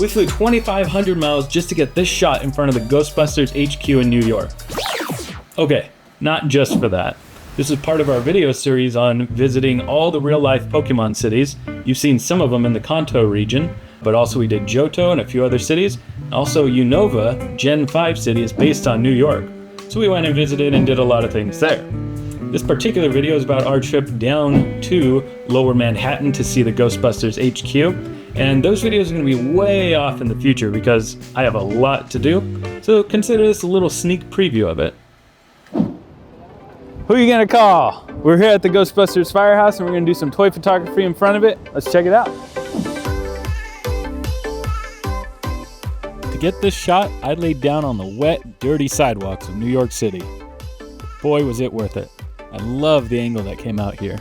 We flew 2,500 miles just to get this shot in front of the Ghostbusters HQ in New York. Okay, not just for that. This is part of our video series on visiting all the real-life Pokemon cities. You've seen some of them in the Kanto region, but also we did Johto and a few other cities. Also, Unova, Gen 5 city, is based on New York. So we went and visited and did a lot of things there. This particular video is about our trip down to Lower Manhattan to see the Ghostbusters HQ. And those videos are going to be way off in the future because I have a lot to do. So consider this a little sneak preview of it. Who are you going to call? We're here at the Ghostbusters Firehouse and we're going to do some toy photography in front of it. Let's check it out. To get this shot, I laid down on the wet, dirty sidewalks of New York City. Boy, was it worth it. I love the angle that came out here.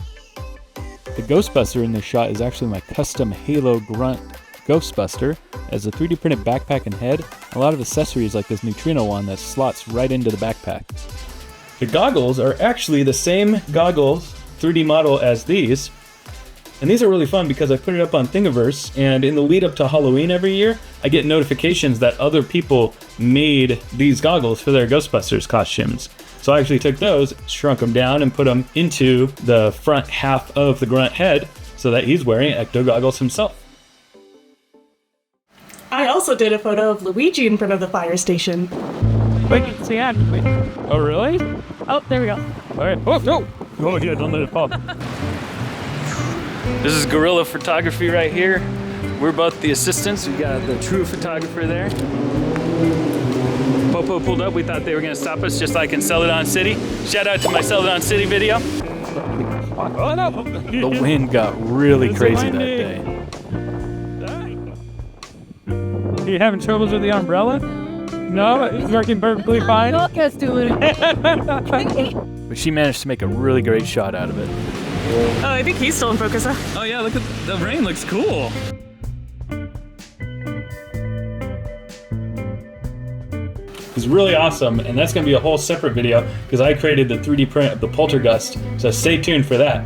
The Ghostbuster in this shot is actually my custom Halo Grunt Ghostbuster. It has a 3D printed backpack and head, a lot of accessories like this neutrino wand that slots right into the backpack. The goggles are actually the same goggles 3D model as these. And these are really fun because I put it up on Thingiverse, and in the lead up to Halloween every year, I get notifications that other people made these goggles for their Ghostbusters costumes. So I actually took those, shrunk them down, and put them into the front half of the Grunt head so that he's wearing Ecto Goggles himself. I also did a photo of Luigi in front of the fire station. Wait, oh really? Oh, there we go. Alright, oh no! Oh yeah, don't let it fall. This is guerrilla photography right here. We're both the assistants. We got the true photographer there. Popo pulled up. We thought they were going to stop us just like in Celadon City. Shout out to my Celadon City video. Oh, no. The wind got really crazy that day. Are you having troubles with the umbrella? No, it's working perfectly fine. But she managed to make a really great shot out of it. Oh, I think he's still in focus, huh? Oh yeah, look at the rain looks cool. It's really awesome, and that's going to be a whole separate video because I created the 3D print of the Poltergust, so stay tuned for that.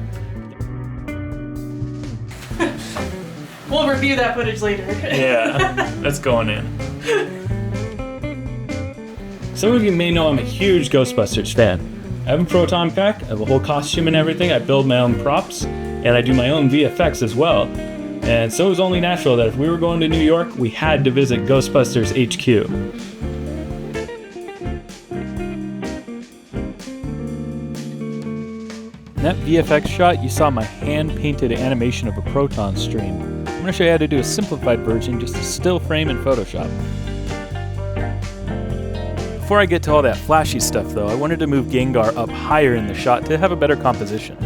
We'll review that footage later. Yeah, that's going in. Some of you may know I'm a huge Ghostbusters fan. I have a Proton pack, I have a whole costume and everything, I build my own props, and I do my own VFX as well. And so it was only natural that if we were going to New York, we had to visit Ghostbusters HQ. In that VFX shot, you saw my hand-painted animation of a Proton Stream. I'm going to show you how to do a simplified version, just a still frame in Photoshop. Before I get to all that flashy stuff though, I wanted to move Gengar up higher in the shot to have a better composition.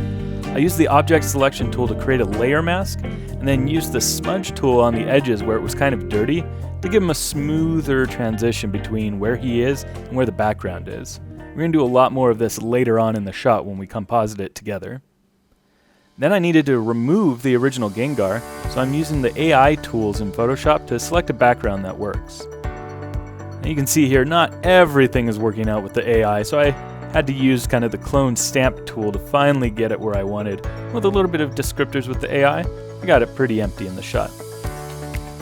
I used the object selection tool to create a layer mask, and then used the smudge tool on the edges where it was kind of dirty to give him a smoother transition between where he is and where the background is. We're going to do a lot more of this later on in the shot when we composite it together. Then I needed to remove the original Gengar, so I'm using the AI tools in Photoshop to select a background that works. And you can see here, not everything is working out with the AI, so I had to use kind of the clone stamp tool to finally get it where I wanted. With a little bit of descriptors with the AI, I got it pretty empty in the shot.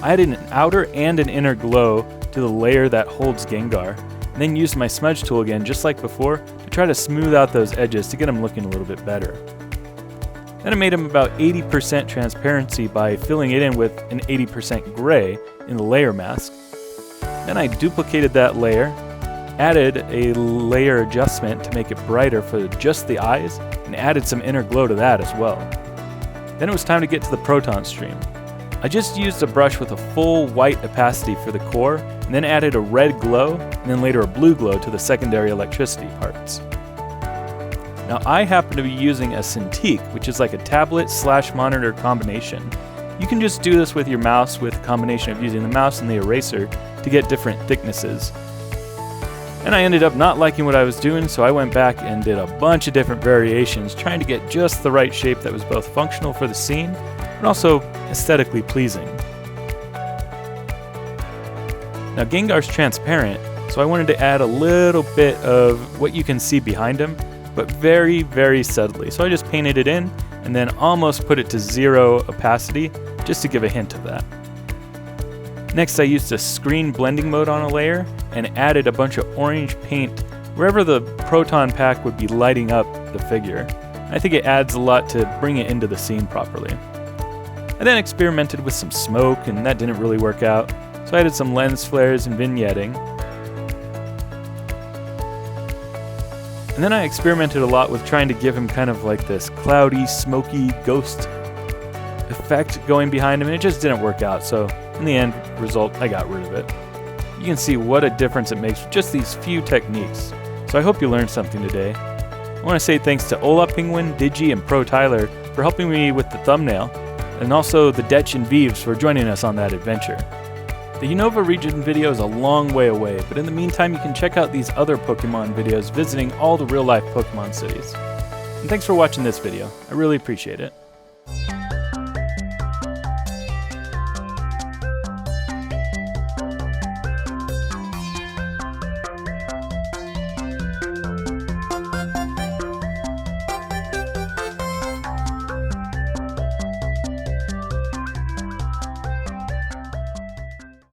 I added an outer and an inner glow to the layer that holds Gengar, and then used my smudge tool again, just like before, to try to smooth out those edges to get him looking a little bit better. Then I made him about 80% transparency by filling it in with an 80% gray in the layer mask. Then I duplicated that layer, added a layer adjustment to make it brighter for just the eyes, and added some inner glow to that as well. Then it was time to get to the Proton Stream. I just used a brush with a full white opacity for the core, and then added a red glow, and then later a blue glow to the secondary electricity parts. Now I happen to be using a Cintiq, which is like a tablet/monitor combination. You can just do this with your mouse with a combination of using the mouse and the eraser to get different thicknesses. And I ended up not liking what I was doing, so I went back and did a bunch of different variations, trying to get just the right shape that was both functional for the scene, and also aesthetically pleasing. Now Gengar's transparent, so I wanted to add a little bit of what you can see behind him, but very, very subtly. So I just painted it in, and then almost put it to 0 opacity, just to give a hint of that. Next, I used a screen blending mode on a layer and added a bunch of orange paint wherever the proton pack would be lighting up the figure. I think it adds a lot to bring it into the scene properly. I then experimented with some smoke, and that didn't really work out, so I added some lens flares and vignetting. And then I experimented a lot with trying to give him kind of like this cloudy, smoky ghost effect going behind him, and it just didn't work out, so in the end result, I got rid of it. You can see what a difference it makes with just these few techniques, so I hope you learned something today. I want to say thanks to Ola Penguin, Digi, and Pro Tyler for helping me with the thumbnail, and also the Detch and Vives for joining us on that adventure. The Unova region video is a long way away, but in the meantime you can check out these other Pokemon videos visiting all the real-life Pokemon cities. And thanks for watching this video, I really appreciate it.